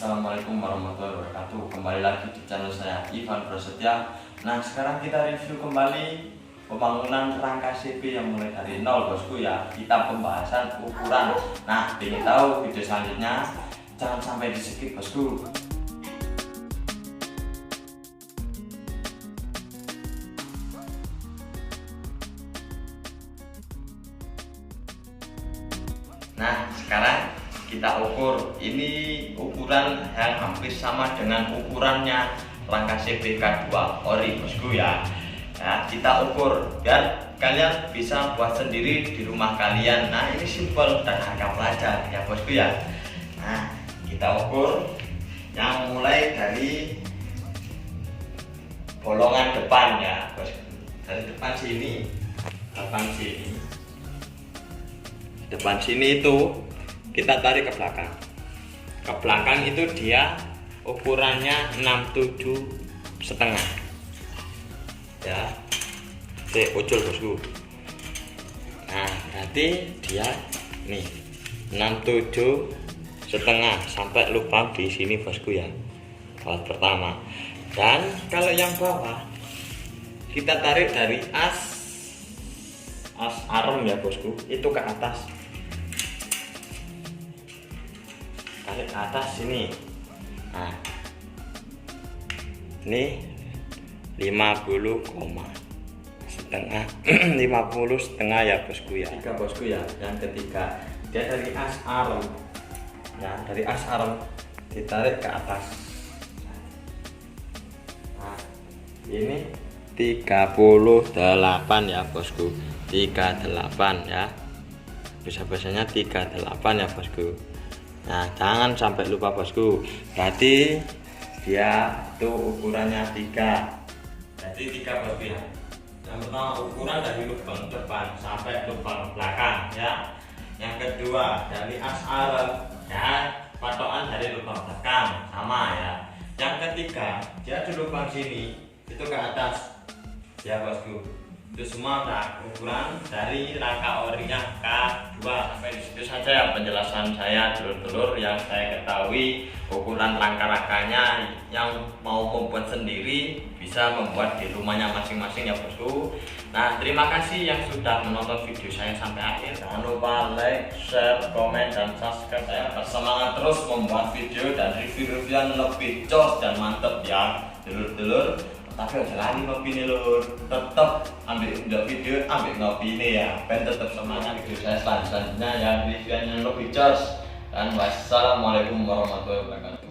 Assalamualaikum warahmatullahi wabarakatuh. Kembali lagi di channel saya Ivan Prasetya. Nah, sekarang kita review kembali pembangunan rangka CP yang mulai dari nol, bosku ya. Kita pembahasan ukuran. Nah, ingin tahu video selanjutnya, jangan sampai di skip, bosku. Nah, sekarang kita ukur. Ini ukuran yang hampir sama dengan ukurannya rangka CPK2 ori, bosku ya. Nah, kita ukur biar kalian bisa buat sendiri di rumah kalian. Nah, ini simpel dan harga pelajar ya, bosku ya. Nah, kita ukur yang mulai dari bolongan depan ya, bosku. Dari depan sini, depan sini itu kita tarik ke belakang. Ke belakang itu dia ukurannya 67,5 ya. Ucul, bosku. Nah, berarti dia nih 67,5 sampai lubang di sini, bosku ya. Alat pertama. Dan kalau yang bawah kita tarik dari as arem ya, bosku, itu ke atas. Tarik ke atas sini. Nah, ini 50,5 ya, bosku ya. Tiga, bosku ya. Yang ketiga dia dari as arem. Nah, dari as arem ditarik ke atas. Nah, ini 38 ya, bosku. 38 ya. Bisa-bisanya 38 ya, bosku. Nah, jangan sampai lupa, bosku. Berarti dia itu ukurannya 3. Jadi 3, bosku ya. Yang pertama ukuran dari lubang depan sampai lubang belakang ya. Yang kedua dari as arem ya, patokan dari lubang belakang sama ya. Yang ketiga dia di lubang sini itu ke atas ya, bosku. Itu semua ukuran dari rangka orinya K2. Sampai di situ saja ya penjelasan saya, dulur-dulur yang saya ketahui ukuran rangka-rangkanya. Yang mau membuat sendiri bisa membuat di rumahnya masing-masing ya, bosku. Nah, terima kasih yang sudah menonton video saya sampai akhir. Jangan lupa like, share, komen, dan subscribe. Saya bersemangat terus membuat video dan review-review yang lebih jos dan mantep ya, dulur-dulur. Tapi aja lagi ngopi nih, lur. Tetap ambil video, ambil ngopi nih ya. Ben tetap semangat video saya selanjutnya ya, review yang lebih jos. Dan wassalamualaikum warahmatullahi wabarakatuh.